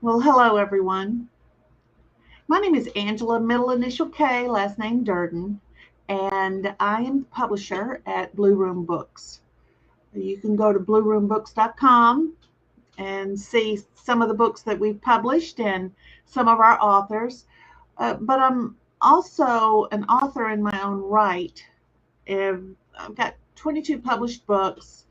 Well, hello everyone. My name is Angela, middle initial K, last name Durden, and I am the publisher at Blue Room Books. You can go to blueroombooks.com and see some of the books that we've published and some of our authors. But I'm also an author in my own right. I've got 22 published books,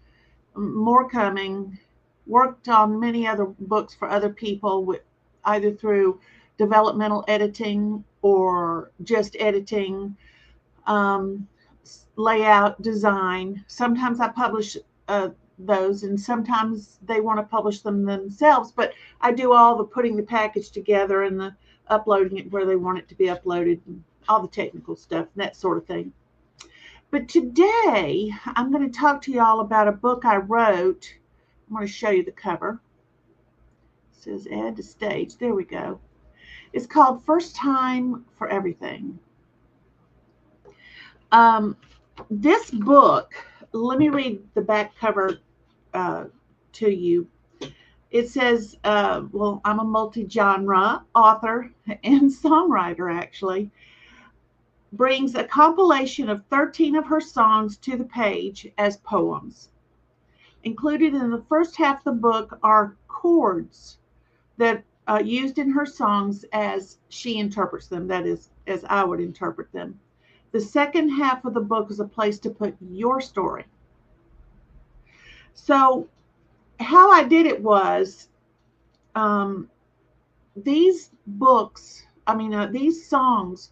more coming, worked on many other books for other people, either through developmental editing or just editing, um, layout, design. Sometimes I publish those, and sometimes they want to publish them themselves, but I do all the putting the package together and the uploading it where they want it to be uploaded, and all the technical stuff, that sort of thing. But today, I'm going to talk to y'all about a book I wrote. I'm going to show you the cover. It says add to stage. There we go. It's called First Time for Everything. This book, let me read the back cover to you. It says, I'm a multi-genre author and songwriter, actually. Brings a compilation of 13 of her songs to the page as poems. Included in the first half of the book are chords that used in her songs as she interprets them, that is, as I would interpret them. The second half of the book is a place to put your story. So, how I did it was these these songs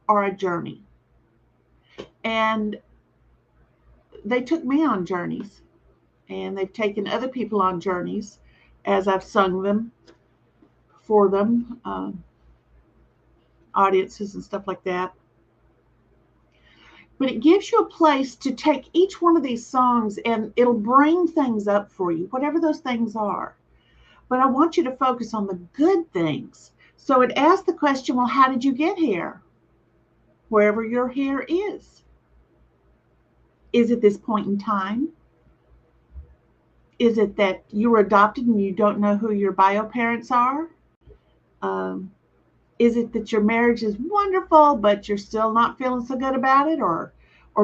are a journey. And they took me on journeys, and they've taken other people on journeys as I've sung them for them, audiences and stuff like that. But it gives you a place to take each one of these songs and it'll bring things up for you, whatever those things are. But I want you to focus on the good things. So it asks the question, well, how did you get here? Wherever your here is. Is it this point in time? Is it that you were adopted and you don't know who your bio parents are? Um, is it that your marriage is wonderful, but you're still not feeling so good about it? Or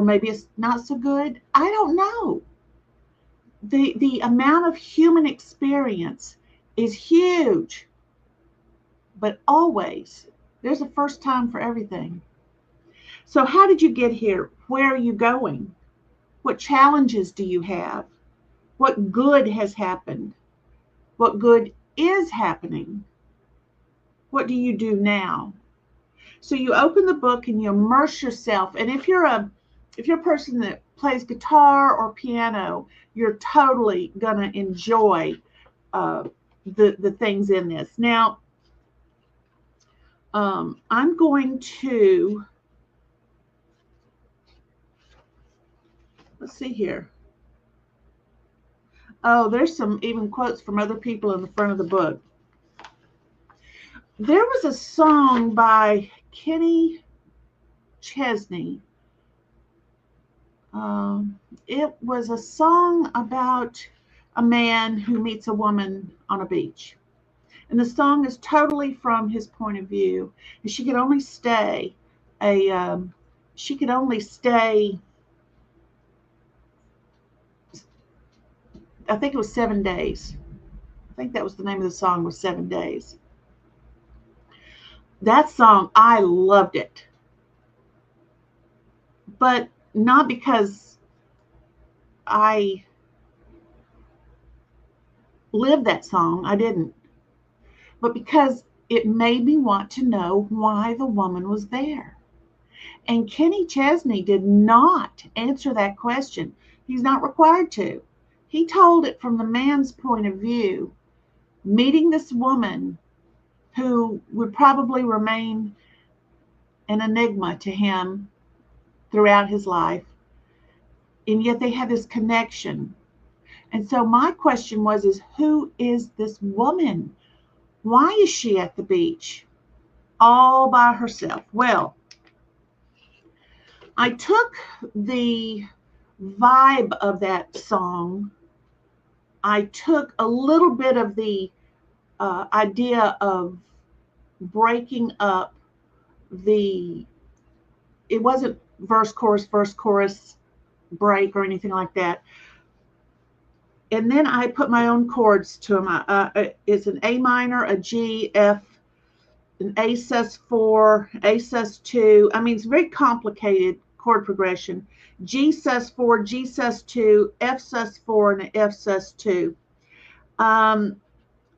maybe it's not so good? I don't know. The amount of human experience is huge, but always there's a first time for everything. So how did you get here? Where are you going? What challenges do you have? What good has happened? What good is happening? What do you do now? So you open the book and you immerse yourself. And if you're a person that plays guitar or piano, you're totally gonna enjoy the things in this. Now, I'm going to, let's see here. Oh, there's some even quotes from other people in the front of the book. There was a song by Kenny Chesney. It was a song about a man who meets a woman on a beach. And the song is totally from his point of view. And she could only stay she could only stay, I think it was 7 days. I think that was the name of the song, was 7 days. That song, I loved it. But not because I lived that song, I didn't. But because it made me want to know why the woman was there. And Kenny Chesney did not answer that question. He's not required to. He told it from the man's point of view, meeting this woman who would probably remain an enigma to him throughout his life. And yet they had this connection. And so my question is who is this woman? Why is she at the beach all by herself? Well, I took the vibe of that song. I took a little bit of the idea of breaking up it wasn't verse, chorus, break or anything like that. And then I put my own chords to them. It's an A minor, a G, F, an A sus4, A sus2. I mean, it's very complicated chord progression. G sus4, G sus2, F sus4, and an F sus2.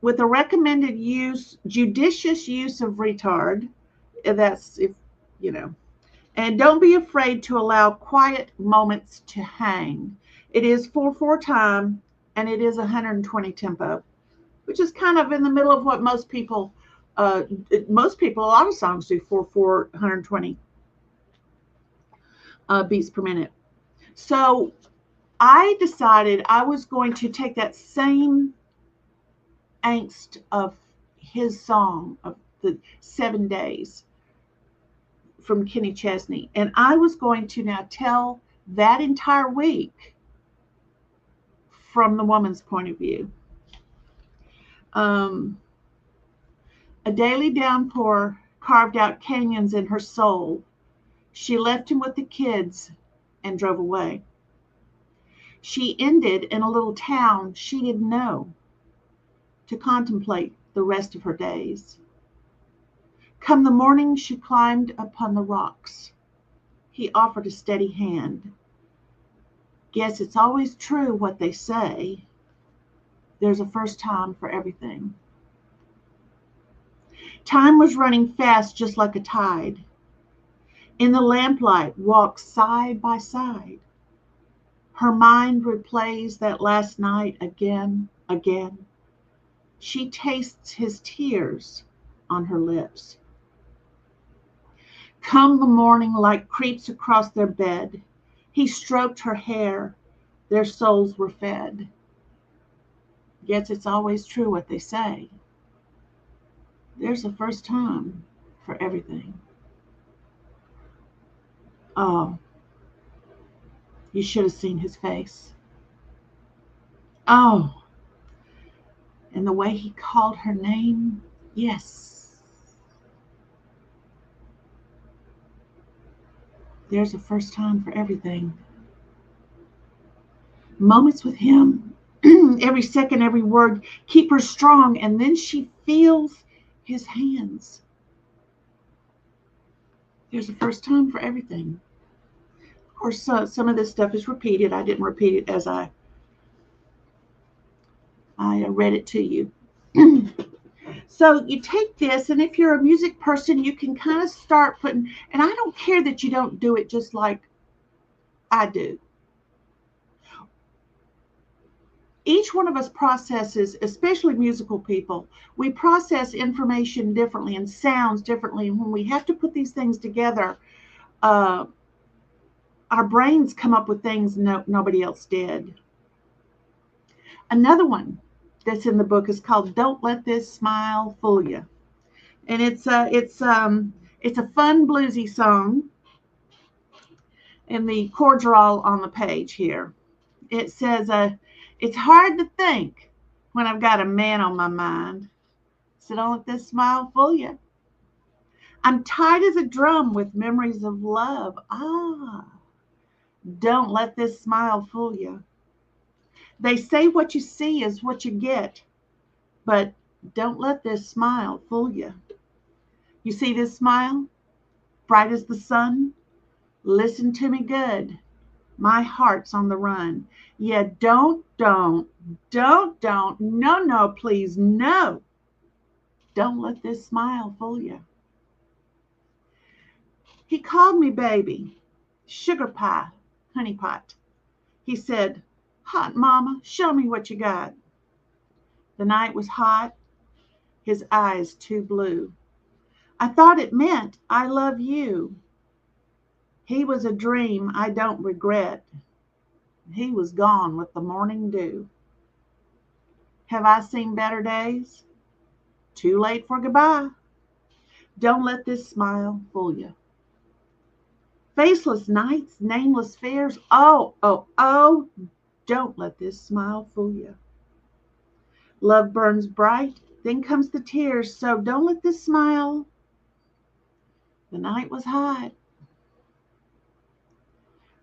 With a recommended judicious use of retard. That's if, and don't be afraid to allow quiet moments to hang. It is 4/4 time, and it is 120 tempo, which is kind of in the middle of what most people, a lot of songs do 4/4, 120 beats per minute. So I decided I was going to take that same angst of his song of the 7 days from Kenny Chesney, and I was going to now tell that entire week from the woman's point of view. A daily downpour carved out canyons in her soul. She left him with the kids and drove away. She ended in a little town she didn't know to contemplate the rest of her days. Come the morning, she climbed upon the rocks. He offered a steady hand. Guess it's always true what they say. There's a first time for everything. Time was running fast, just like a tide. In the lamplight, walked side by side. Her mind replays that last night again. She tastes his tears on her lips. Come the morning, like creeps across their bed. He stroked her hair. Their souls were fed. Guess it's always true what they say. There's a first time for everything. Oh, you should have seen his face. Oh, and the way he called her name. Yes. There's a first time for everything. Moments with him, every second, every word, keep her strong, and then she feels his hands. There's a first time for everything. Of course, some of this stuff is repeated. I didn't repeat it as I read it to you. So you take this, and if you're a music person, you can kind of start putting, and I don't care that you don't do it just like I do. Each one of us processes, especially musical people, we process information differently and sounds differently. And when we have to put these things together, our brains come up with things nobody else did. Another one that's in the book is called "Don't Let This Smile Fool You," and it's a fun bluesy song, and the chords are all on the page here. It says, "It's hard to think when I've got a man on my mind, so don't let this smile fool you. I'm tight as a drum with memories of love. Don't let this smile fool you. They say what you see is what you get, but don't let this smile fool you. You see this smile, bright as the sun? Listen to me good. My heart's on the run. Yeah, don't, no, please, no. Don't let this smile fool you. He called me baby, sugar pie, honey pot. He said, hot mama, show me what you got. The night was hot, his eyes too blue. I thought it meant I love you. He was a dream I don't regret. He was gone with the morning dew. Have I seen better days? Too late for goodbye. Don't let this smile fool you. Faceless nights, nameless fears. Oh, don't let this smile fool you. Love burns bright Then comes the tears. So don't let this smile. The night was hot.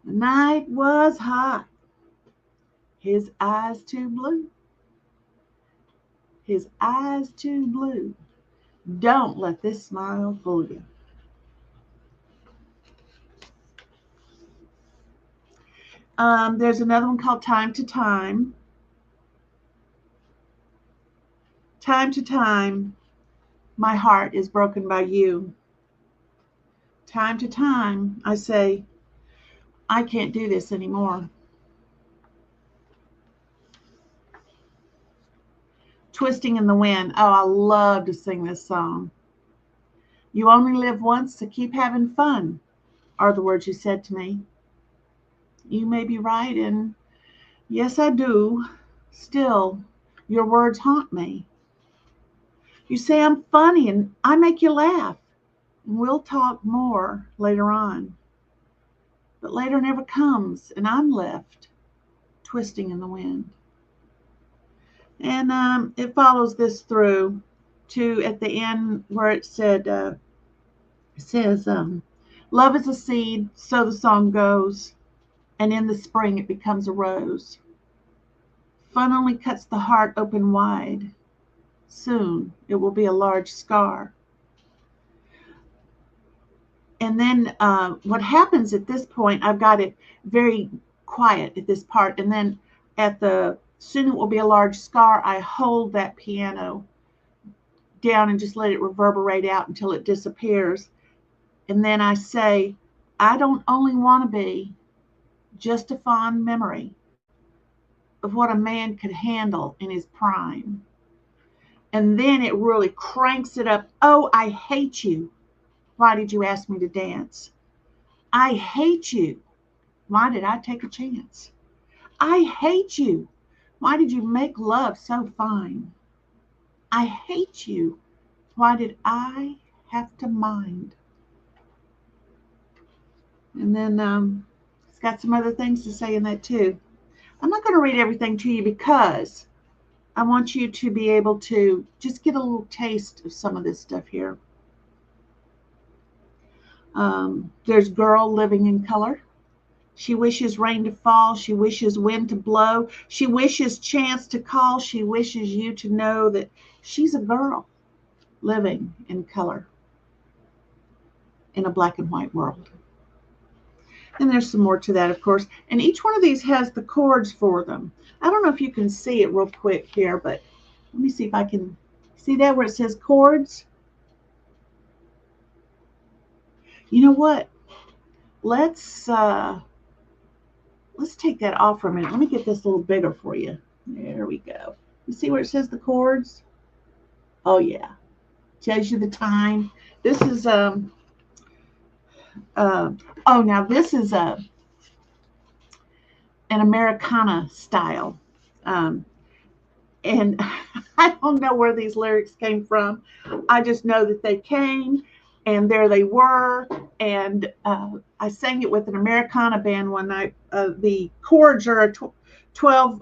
The night was hot. His eyes too blue. His eyes too blue. Don't let this smile fool you. There's another one called Time to Time. Time to time, my heart is broken by you. Time to time, I say, I can't do this anymore. Twisting in the Wind. Oh, I love to sing this song. You only live once, so keep having fun, are the words you said to me. You may be right, and yes, I do. Still, your words haunt me. You say I'm funny, and I make you laugh. And we'll talk more later on. But later never comes, and I'm left twisting in the wind. And it follows this through to at the end where it says, love is a seed, so the song goes, and in the spring it becomes a rose. Fun only cuts the heart open wide. Soon it will be a large scar. And then what happens at this point, I've got it very quiet at this part, and then at the soon it will be a large scar, I hold that piano down and just let it reverberate out until it disappears. And then I say, I don't only want to be just a fond memory of what a man could handle in his prime. And then it really cranks it up. Oh, I hate you. Why did you ask me to dance? I hate you. Why did I take a chance? I hate you. Why did you make love so fine? I hate you. Why did I have to mind? And then it's got some other things to say in that too. I'm not going to read everything to you because I want you to be able to just get a little taste of some of this stuff here. There's Girl Living in Color. She wishes rain to fall. She wishes wind to blow. She wishes chance to call. She wishes you to know that she's a girl living in color in a black and white world. And there's some more to that, of course. And each one of these has the chords for them. I don't know if you can see it real quick here, but let me see if I can see that where it says chords. You know what? Let's take that off for a minute. Let me get this a little bigger for you. There we go. You see where it says the chords? Oh yeah. Tells you the time. This is oh, now this is an Americana style. And I don't know where these lyrics came from. I just know that they came and there they were. And I sang it with an Americana band one night. The chords are a 1-4-5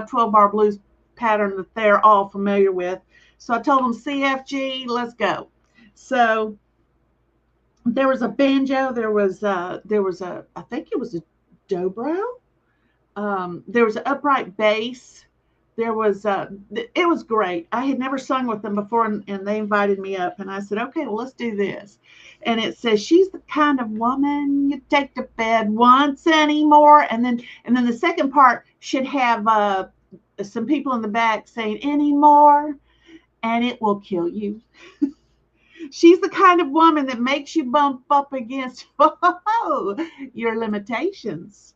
12-bar blues pattern that they're all familiar with. So I told them CFG, let's go. So there was a banjo. There was a I think it was a dobro. There was an upright bass. There was it was great. I had never sung with them before, and they invited me up, and I said, okay, well, let's do this. And it says, she's the kind of woman you take to bed once anymore. And then the second part should have some people in the back saying anymore, and it will kill you. She's the kind of woman that makes you bump up against your limitations.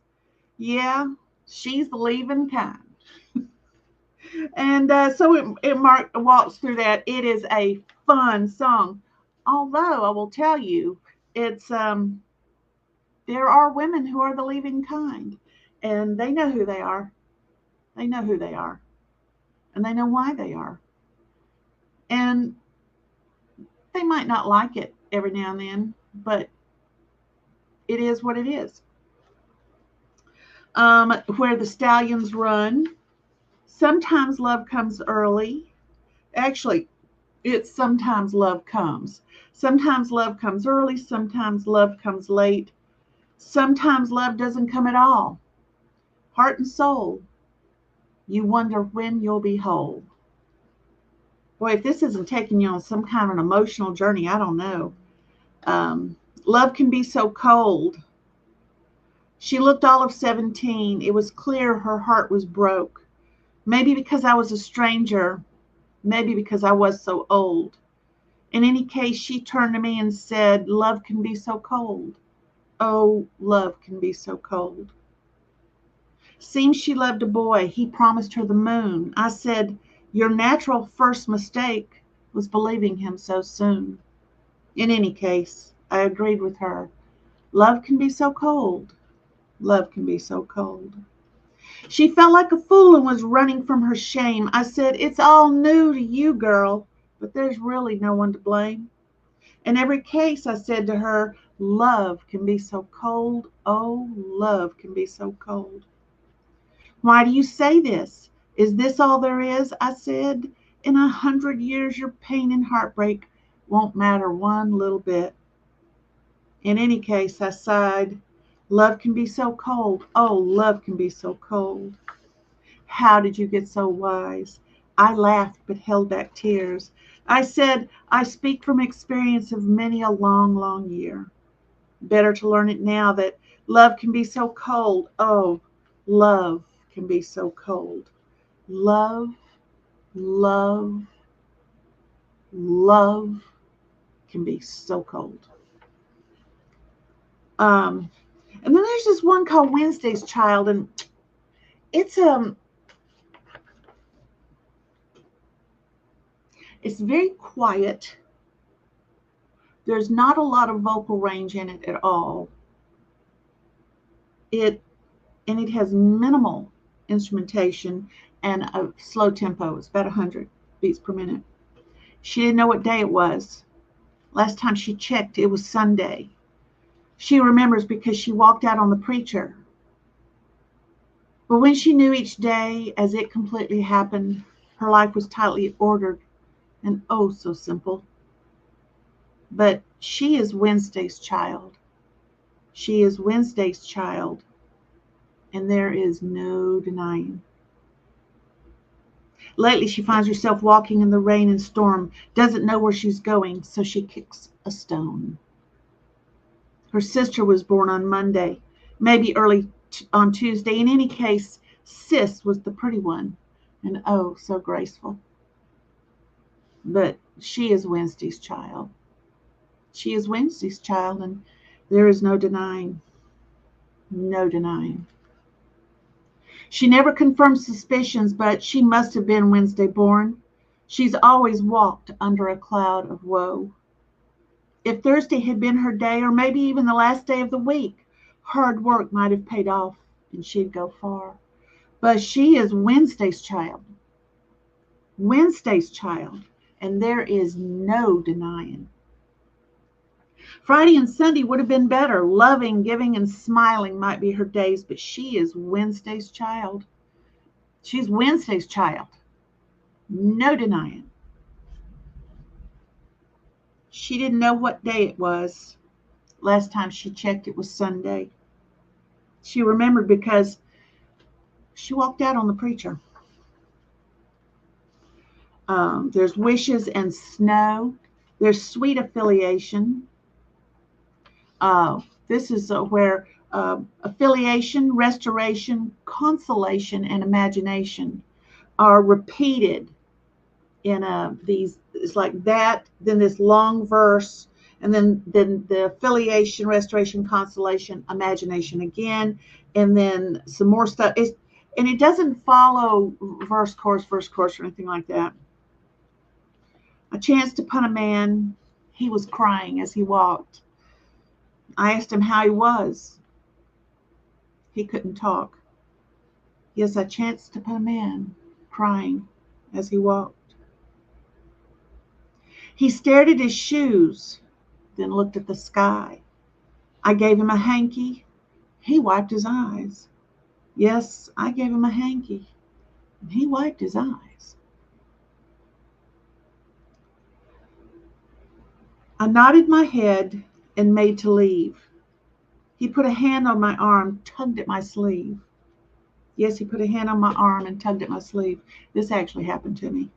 Yeah, she's the leaving kind. And so it walks through that. It is a fun song. Although I will tell you, it's there are women who are the leaving kind, and they know who they are. They know who they are, and they know why they are. And they might not like it every now and then, but it is what it is. Where the stallions run. Sometimes love comes early, Actually, it's sometimes love comes. Sometimes love comes early, sometimes love comes late. Sometimes love doesn't come at all. Heart and soul, you wonder when you'll be whole. Boy, if this isn't taking you on some kind of an emotional journey, I don't know. Um, Love can be so cold. She looked all of 17. It was clear her heart was broke. Maybe because I was a stranger, maybe because I was so old. In any case, she turned to me and said, "Love can be so cold. Oh, love can be so cold." Seems she loved a boy. He promised her the moon. I said, "Your natural first mistake was believing him so soon." In any case, I agreed with her. Love can be so cold. Love can be so cold. She felt like a fool and was running from her shame. I said, "It's all new to you, girl, but there's really no one to blame. In every case," I said to her, "love can be so cold. Oh, love can be so cold." "Why do you say this? Is this all there is?" I said. "In 100 years, your pain and heartbreak won't matter one little bit." In any case, I sighed. Love can be so cold. Oh, love can be so cold. How did you get so wise? I laughed but held back tears. I said, "I speak from experience of many a long, long year. Better to learn it now that love can be so cold. Oh, love can be so cold. Love, love, love can be so cold." Um, and then there's this one called Wednesday's Child, and it's it's very quiet. There's not a lot of vocal range in it at all. It and it has minimal instrumentation and a slow tempo. It's about 100 beats per minute. She didn't know what day it was. Last time she checked, it was Sunday. She remembers because she walked out on the preacher. But when she knew each day as it completely happened, her life was tightly ordered and oh so simple. But she is Wednesday's child. She is Wednesday's child, and there is no denying. Lately, she finds herself walking in the rain and storm, doesn't know where she's going, so she kicks a stone. Her sister was born on Monday, maybe early on Tuesday. In any case, Sis was the pretty one, and oh, so graceful. But she is Wednesday's child. She is Wednesday's child, and there is no denying. No denying. She never confirmed suspicions, but she must have been Wednesday born. She's always walked under a cloud of woe. If Thursday had been her day, or maybe even the last day of the week, hard work might have paid off and she'd go far. But she is Wednesday's child. Wednesday's child. And there is no denying. Friday and Sunday would have been better. Loving, giving, and smiling might be her days, but she is Wednesday's child. She's Wednesday's child. No denying. She didn't know what day it was. Last time she checked, it was Sunday. She remembered because she walked out on the preacher. There's wishes and snow. There's sweet affiliation. This is where affiliation, restoration, consolation, and imagination are repeated in these. It's like that. Then this long verse, and then the affiliation, restoration, consolation, imagination again, and then some more stuff. And it doesn't follow verse, chorus, or anything like that. I chanced upon a man. He was crying as he walked. I asked him how he was. He couldn't talk. Yes, I chanced upon a man crying as he walked. He stared at his shoes, then looked at the sky. I gave him a hanky. He wiped his eyes. Yes, I gave him a hanky, and he wiped his eyes. I nodded my head and made to leave. He put a hand on my arm, tugged at my sleeve. Yes, he put a hand on my arm and tugged at my sleeve. This actually happened to me.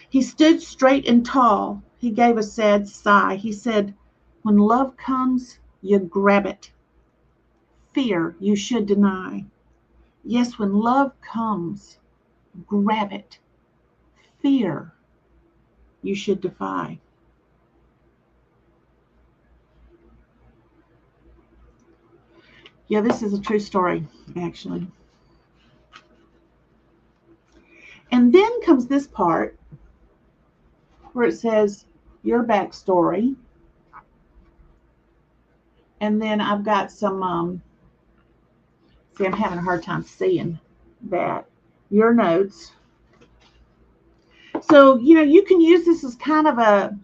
He stood straight and tall. He gave a sad sigh. He said, "When love comes, you grab it. Fear you should deny. Yes, when love comes, grab it. Fear you should defy." Yeah, this is a true story, actually. And then comes this part where it says your backstory. And then I've got some, see, I'm having a hard time seeing that. Your notes. So, you can use this as kind of an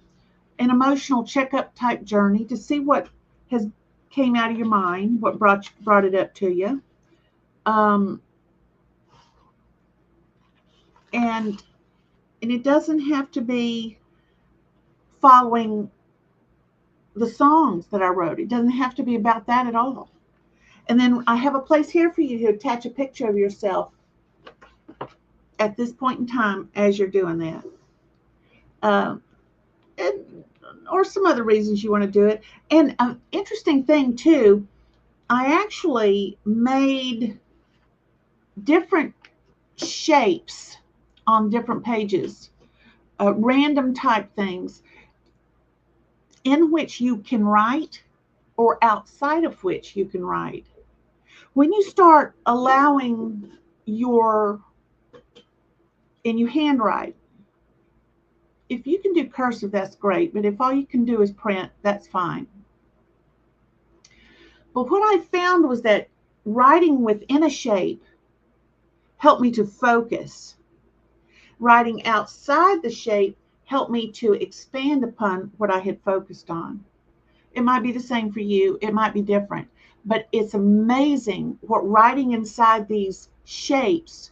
emotional checkup type journey to see what has came out of your mind, what brought it up to you. And it doesn't have to be following the songs that I wrote. It doesn't have to be about that at all. And then I have a place here for you to attach a picture of yourself at this point in time as you're doing that. Or some other reasons you want to do it. And an interesting thing too, I actually made different shapes on different pages, random type things in which you can write or outside of which you can write. When you start allowing and you handwrite, if you can do cursive, that's great. But if all you can do is print, that's fine. But what I found was that writing within a shape helped me to focus. Writing outside the shape helped me to expand upon what I had focused on. It might be the same for you. It might be different. But it's amazing what writing inside these shapes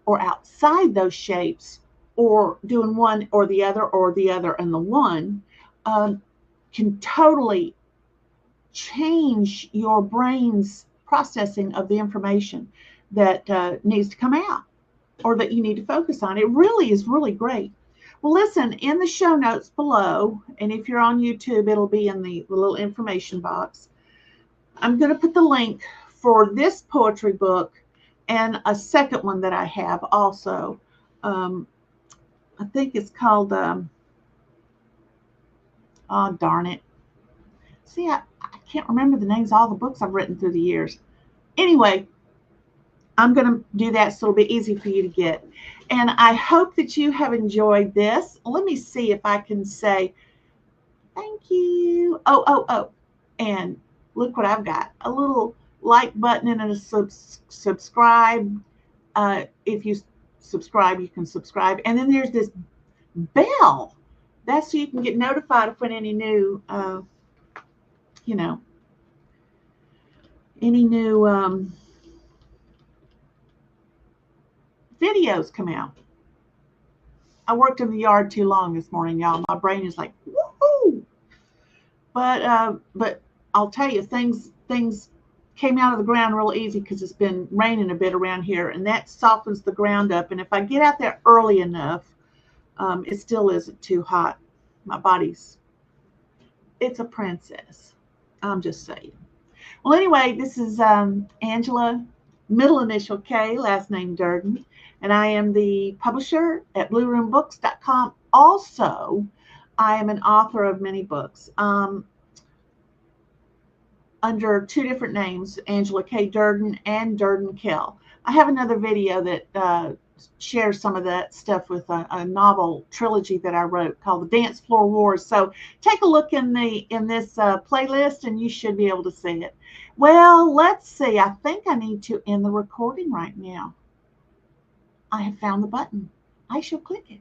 or outside those shapes or doing one or the other and the one can totally change your brain's processing of the information that needs to come out or that you need to focus on. It really is really great. Well, listen, in the show notes below, and if you're on YouTube, it'll be in the little information box. I'm going to put the link for this poetry book and a second one that I have also. I think it's called, oh, darn it. See, I can't remember the names of all the books I've written through the years. Anyway, I'm going to do that so it'll be easy for you to get. And I hope that you have enjoyed this. Let me see if I can say thank you. Oh. And look what I've got. A little like button and a subscribe. If you subscribe, you can subscribe. And then there's this bell. That's so you can get notified of when any new, videos come out. I worked in the yard too long this morning, y'all. My brain is like, woohoo! But I'll tell you, things came out of the ground real easy because it's been raining a bit around here, and that softens the ground up. And if I get out there early enough, it still isn't too hot. My body's, it's a princess. I'm just saying. Well, anyway, this is Angela, middle initial K, last name Durden, and I am the publisher at BlueRoomBooks.com. Also, I am an author of many books under two different names, Angela K. Durden and Durden Kell. I have another video that shares some of that stuff with a novel trilogy that I wrote called The Dance Floor Wars. So take a look in this playlist and you should be able to see it. Well, let's see. I think I need to end the recording right now. I have found the button. I shall click it.